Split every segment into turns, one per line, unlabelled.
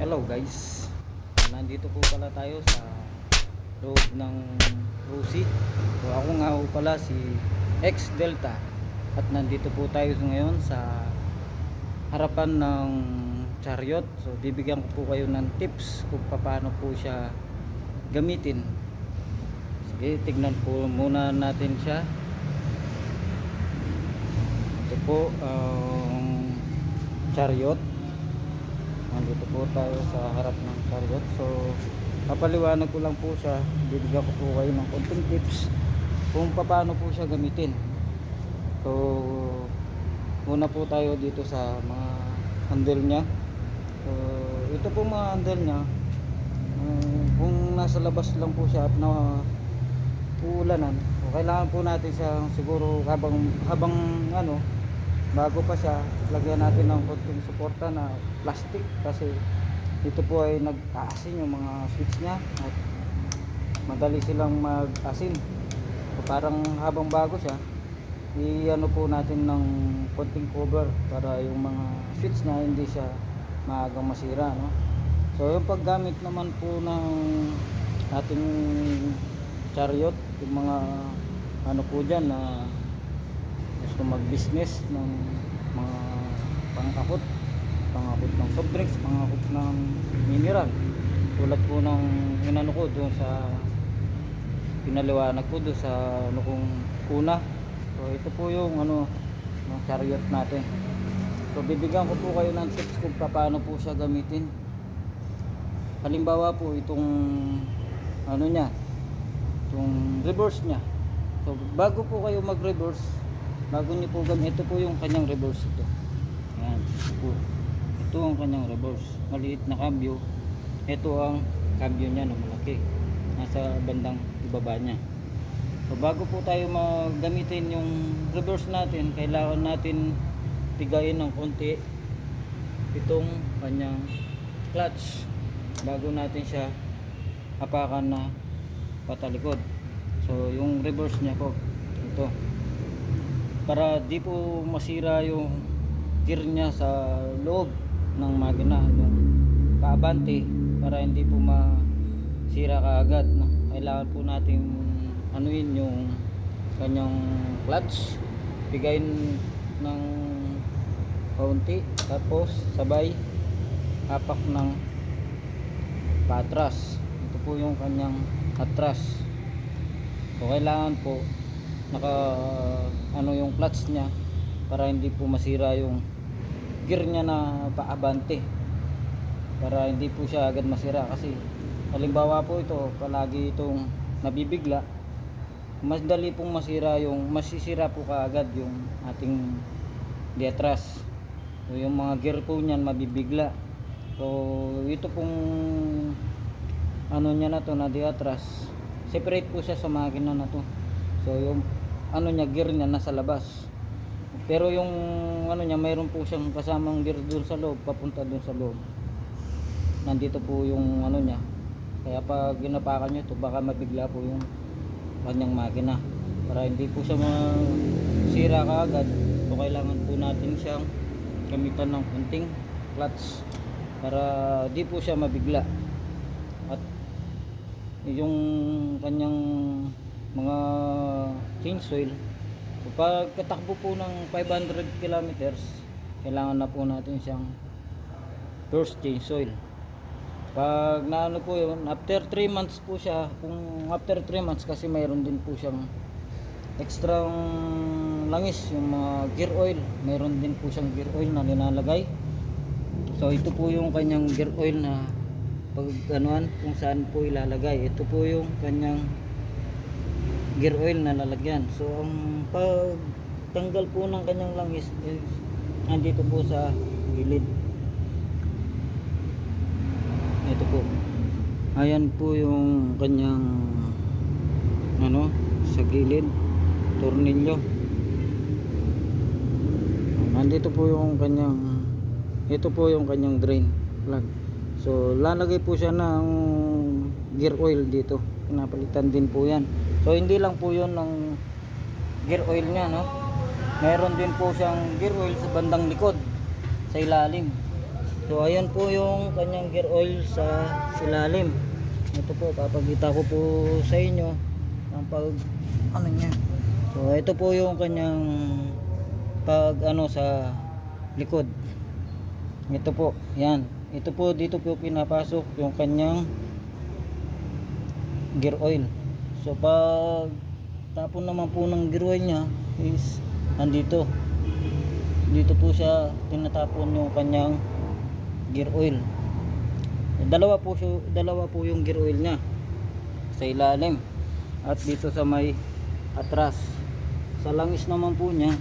Hello guys, nandito po pala tayo sa loob ng Rusi. So ako nga po pala si X Delta at nandito po tayo ngayon sa harapan ng chariot. So bibigyan ko po kayo ng tips kung paano po siya gamitin. Sige, tignan po muna natin siya. Ito po ang chariot. Nandito po tayo sa harap ng chariot. So papaliwanag ko lang po siya, bibigyan ko po kayo ng konting tips kung paano po siya gamitin. So muna po tayo dito sa mga handle nya. So ito po mga handle nya, kung nasa labas lang po siya at na uulanan, so kailangan po natin siya siguro habang bago pa siya, lagyan natin ng konting suporta na plastic kasi dito po ay nag-aasin yung mga switch nya at madali silang mag-asin. So parang habang bago siya, i-ano po natin ng konting cover para yung mga switch nya hindi siya maagang masira, no? So yung paggamit naman po ng ating chariot, yung mga po dyan na gusto mag-business ng mga pangakot ng soft drinks, pangakot ng mineral, tulad po ng inano ko doon sa pinaliwanag ko doon sa kong una. So ito po yung ng chariot natin. So bibigyan ko po kayo ng tips kung paano po siya gamitin. Halimbawa po itong itong reverse nya. So bago po kayo mag-reverse, bago niyo po ito po yung kanyang reverse ito. Yan, ito ang kanyang reverse. Maliit na cambio. Ito ang cambio niya na malaki. Nasa bandang ibaba niya. So bago po tayo magamitin yung reverse natin, kailangan natin tigayin ng konti itong kanyang clutch bago natin siya hapakan na patalikod. So yung reverse niya po ito, para di po masira yung gear niya sa loob ng makina, yung kaabante, para hindi po masira kaagad, no? Kailangan po natin anuin yung kanyang clutch, bigayin ng kaunti, tapos sabay hapak ng patras. Ito po yung kanyang atras. So kailangan po yung clutch nya para hindi po masira yung gear nya na paabante, para hindi po siya agad masira. Kasi halimbawa po ito, palagi itong nabibigla, mas dali pong masisira po kaagad yung ating diatras. So yung mga gear po niyan mabibigla. So ito pong niya na to na diatras, separate po siya sa makina na to. So yung gear niya nasa labas, pero yung niya mayroon po siyang kasamang gear doon sa loob, papunta doon sa loob. Nandito po yung niya, kaya pag ginapakan nyo ito, baka mabigla po yung kanyang makina. Para hindi po siya masira kaagad, so kailangan po natin siyang gamitan ng kunting clutch para di po siya mabigla. At yung kanyang mga change oil, so pagkatakbo po ng 500 kilometers, kailangan na po natin siyang first change oil. Pag naano po yun, after 3 months po siya, kung after 3 months, kasi mayroon din po siyang extra langis, yung mga gear oil, mayroon din po siyang gear oil na nilalagay. So ito po yung kanyang gear oil na pag kung saan po ilalagay. Ito po yung kanyang gear oil na lalagyan. So ang pagtanggal po ng kanyang langis is nandito po sa gilid. Ito po, ayan po yung kanyang sa gilid, tornilyo. Nandito po yung kanyang, ito po yung kanyang drain plug. So lalagay po siya ng gear oil dito, pinapalitan din po yan. So hindi lang po yun ng gear oil nya, meron din po siyang gear oil sa bandang likod, sa ilalim. So ayan po yung kanyang gear oil sa ilalim. Ito po, papakita ko po sa inyo ang pag ano niya. So ito po yung kanyang pag ano sa likod. Ito po, yan. Ito po, dito po pinapasok yung kanyang gear oil. So pag tapon naman po ng gear oil niya is andito. Dito po siya tinatapon yung kanyang gear oil. Dalawa po yung gear oil niya sa ilalim at dito sa may atras. Sa langis naman po niya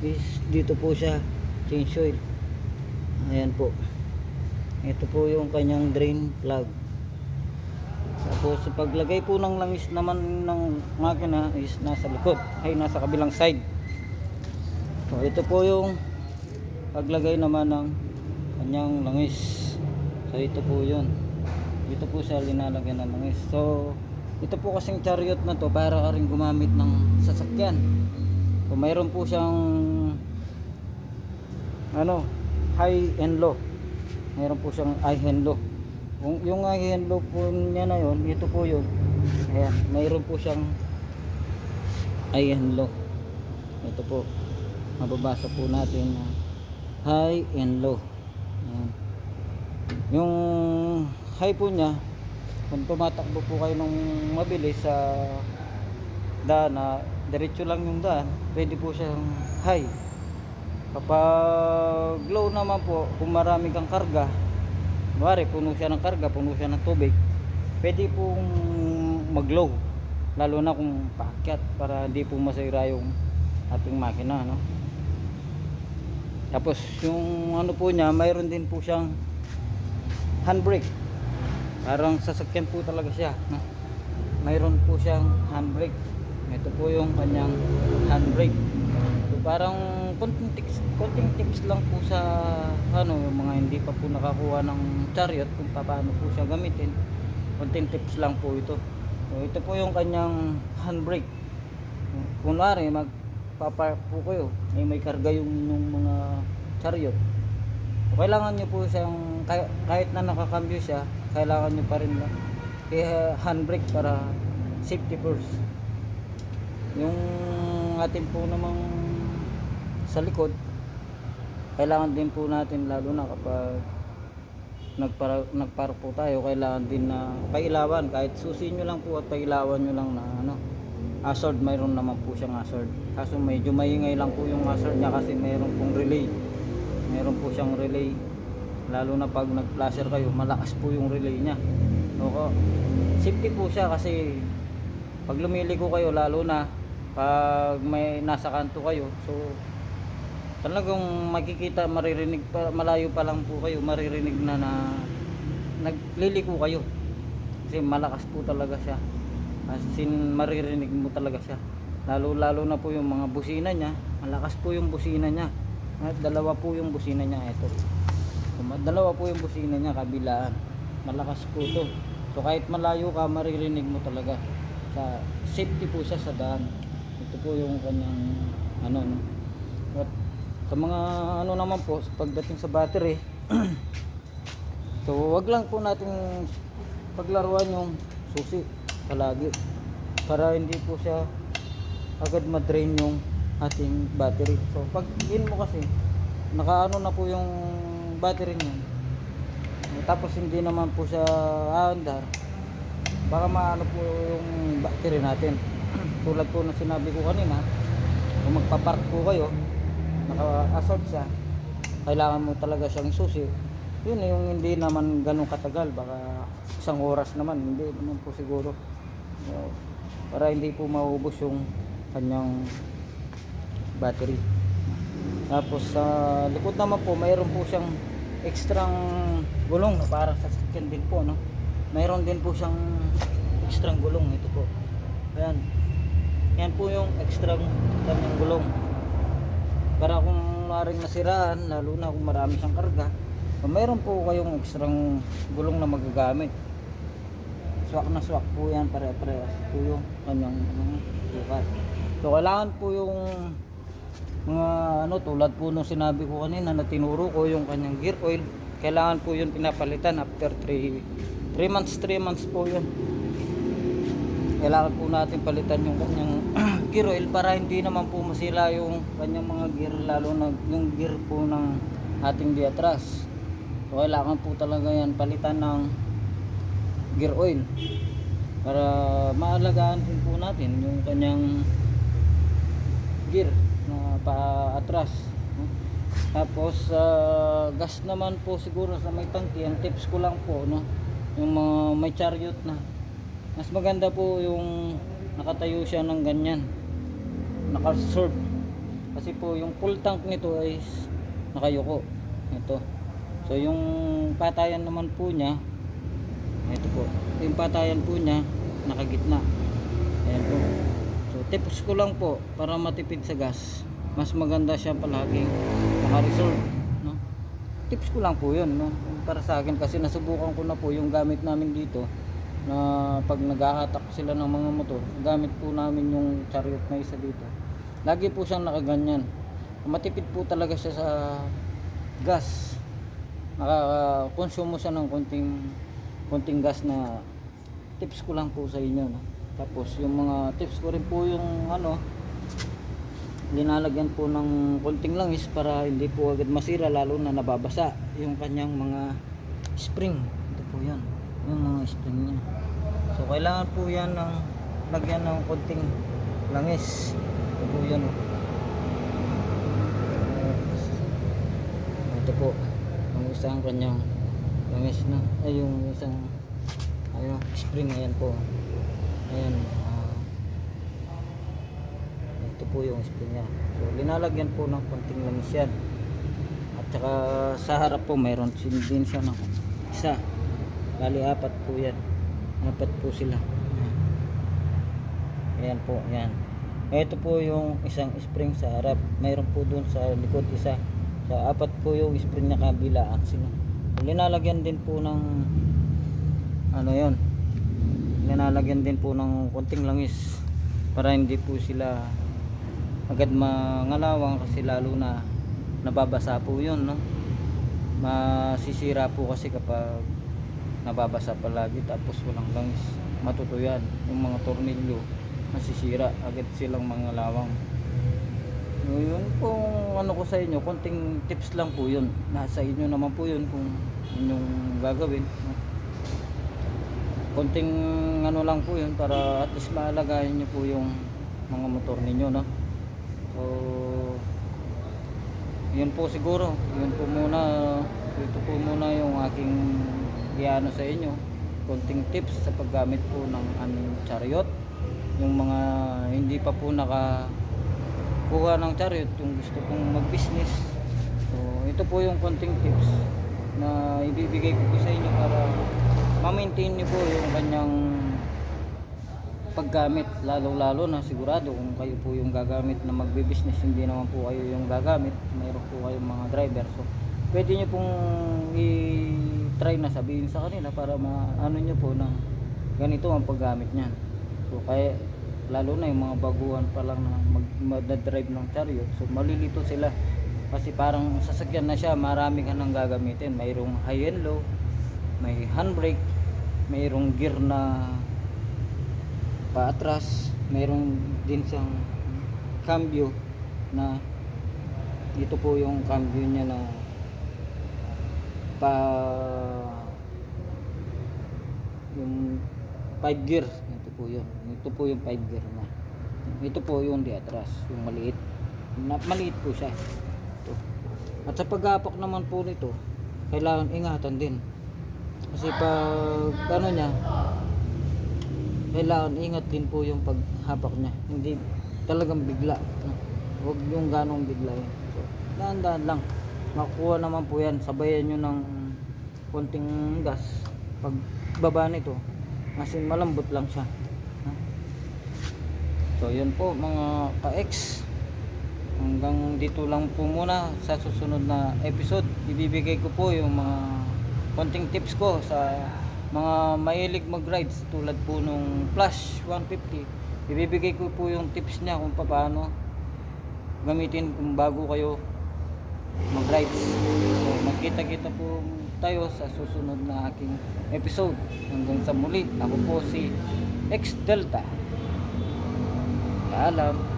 is dito po siya change oil. Ayan po. Ito po yung kanyang drain plug. Tapos sa paglagay po ng langis naman ng makina is nasa likod, ay nasa kabilang side. So ito po yung paglagay naman ng kanyang langis. So ito po yun. Ito po siya linalagyan ng langis. So ito po kasing chariot na to para ka rin gumamit ng sasakyan. So mayroon po siyang ano, high and low. Mayroon po siyang high and low. Yung high and low po niya na yun, ito po yun. Ayan, mayroon po siyang high and low. Ito po, mababasa po natin na high and low. Ayan. Yung high po niya, kung tumatakbo po kayo ng mabilis sa daan na diretso lang yung daan, pwede po siyang high. Kapag low naman po, kung marami kang karga, kunwari puno siya ng karga, puno siya ng tubig, pwede pong mag low, lalo na kung paakyat, para hindi po masira yung ating makina, no? Tapos yung ano po niya, mayroon din po siyang handbrake. Parang sasakyan po talaga siya, no? Mayroon po siyang handbrake. Ito po yung kanyang handbrake. So parang konting tips lang po sa ano, yung mga hindi pa po nakakuha ng chariot kung paano po siya gamitin. Konting tips lang po ito. So ito po yung kanyang handbrake. Kunwari magpapark po kayo, may karga yung mga chariot. So, kailangan nyo po siyang, kahit na nakakambyo siya, kailangan nyo pa rin handbrake para safety first. Yung atin po namang sa likod, kailangan din po natin, lalo na kapag nagpara po tayo, kailangan din na pailawan, kahit susi nyo lang po at pailawan nyo lang na ano, hazard. Mayroon naman po siyang hazard, kaso medyo maingay lang po yung hazard niya kasi mayroon pong relay. Mayroon po siyang relay, lalo na pag nag-flasher kayo, malakas po yung relay niya. Okay. Safety po siya kasi pag lumiligo kayo, lalo na pag may nasa kanto kayo, so talagang makikita, maririnig pa, malayo pa lang po kayo, maririnig na nagliliko kayo kasi malakas po talaga siya, as in maririnig mo talaga siya, lalo na po yung mga busina niya, malakas po yung busina niya. At dalawa po yung busina niya, ito. So, dalawa po yung busina niya kabilaan, malakas po to. So kahit malayo ka, maririnig mo talaga. Sa safety po siya sa daan. Ito po yung kanyang ano, no? At sa mga ano naman po, pagdating sa battery so wag lang po natin paglaruan yung susi palagi para hindi po siya agad ma-drain yung ating battery. So pag in mo kasi nakaano na po yung battery niya, tapos hindi naman po siya aandar, baka maano po yung battery natin. Tulad po na sinabi ko kanina, kung magpapark po kayo, naka-assault siya, kailangan mo talaga siyang susi. Yun yung hindi naman ganun katagal, baka isang oras naman, hindi naman po siguro. So, para hindi po maubos yung kanyang battery. Tapos sa likod naman po, mayroon po siyang ekstrang gulong na para sa sasakyan din po, no? Mayroon din po siyang ekstrang gulong, ito po. Ayan. Yan po yung ekstrang kanyang gulong. Para kung maring nasiraan, lalo na kung marami siyang karga, so mayroon po kayong ekstrang gulong na magagamit. Swak na swak po yan, pare-parehas po yung kanyang sukat. So kailangan po yung mga ano, tulad po nung sinabi ko kanina na tinuro ko, yung kanyang gear oil, kailangan po yun pinapalitan after 3 months, 3 months po yun. Kailangan po natin palitan yung kanyang gear oil para hindi naman po masira yung kanyang mga gear, lalo na yung gear po ng ating diatras. So kailangan po talaga yan palitan ng gear oil para maalagaan din po natin yung kanyang gear na paatras. Tapos gas naman po siguro sa may tangke, ang tips ko lang po, no, yung mga may chariot na, mas maganda po yung nakatayo siya ng ganyan, naka-serve, kasi po yung full tank nito ay nakayuko ito. So yung patayan naman po niya, ito po yung patayan po niya nakagitna. Ayan po. So tips ko lang po para matipid sa gas, mas maganda siya palaging naka-reserve, no? Tips ko lang po yun, no? Para sa akin, kasi nasubukan ko na po yung gamit namin dito, na pag naghahatak sila ng mga motor, gamit po namin yung chariot na isa dito, lagi po siyang nakaganyan. Matipid po talaga siya sa gas, nakaka-consume siya ng konting gas. Na tips ko lang po sa inyo, no? Tapos yung mga tips ko rin po yung linalagyan po ng konting langis para hindi po agad masira, lalo na nababasa yung kanyang mga spring. Ito po yan, yung mga spring niya. So kailangan po yan ng lagyan ng konting langis. Ito po yan. Ito po yung isang kanyang langis na, ay yung isang spring. Ayan po, ayan. Ito po yung spring niya. So linalagyan po ng konting langis yan. At saka sa harap po mayroon din siya ng isa, bali 4 po yan, 4 po sila. Ayan po, ayan. Ito po yung isang spring sa harap, mayroon po dun sa likod isa. So 4 po yung spring na kabilaan sila. So, linalagyan din po ng linalagyan din po ng konting langis para hindi po sila agad mangalawang, kasi lalo na nababasa po yun, no? Masisira po kasi kapag nababasa palagi tapos walang langis, matutuyan yung mga tornilyo, masisira agad silang mangalawang. Yun po ko sa inyo, konting tips lang po yun, nasa inyo naman po yun kung inyong gagawin, no? Konting lang po yun para at least maalagaan nyo po yung mga motor ninyo, no? So yun po siguro, yun po muna, ito po muna yung aking iano sa inyo, konting tips sa paggamit po ng aming chariot. Yung mga hindi pa po nakakuha ng chariot, yung gusto pong mag business, so ito po yung konting tips na ibibigay ko po sa inyo para ma-maintain nyo po yung kanyang paggamit, lalo na sigurado kung kayo po yung gagamit na magbe-business, hindi naman po kayo yung gagamit, mayroon po kayong mga driver. So pwede nyo pong i-try na sabihin sa kanila para maano nyo po ng ganito ang paggamit niyan. So kaya lalo na yung mga baguhan pa lang na mag-drive ng chariot, so malilito sila kasi parang sasakyan na siya, marami ka nang gagamitin, mayroong high and low, may handbrake, mayroong gear na paatras, mayroon din siyang cambio na ito po yung cambio niya na yung 5 gear. Ito po yun, ito po yung 5 gear na, ito po yung di atras, yung maliit po siya ito. At sa paghapak naman po nito, kailangan ingatan din kasi pag niya, kailangan ingat din po yung paghapak niya, hindi talagang bigla, no? Huwag yung ganong bigla yun. So dahan-dahan lang, makukuha naman po yan. Sabayan nyo ng konting gas pag baba nito, kasi malambot lang siya, no? So yun po mga ka-ex, hanggang dito lang po muna. Sa susunod na episode, ibibigay ko po yung mga konting tips ko sa mga mahilig mag-rides tulad po nung Flash 150. Ibibigay ko po yung tips niya kung paano gamitin kung bago kayo mag-rides. So magkita-kita po tayo sa susunod na aking episode. Hanggang sa muli, ako po si X Delta. Paalam.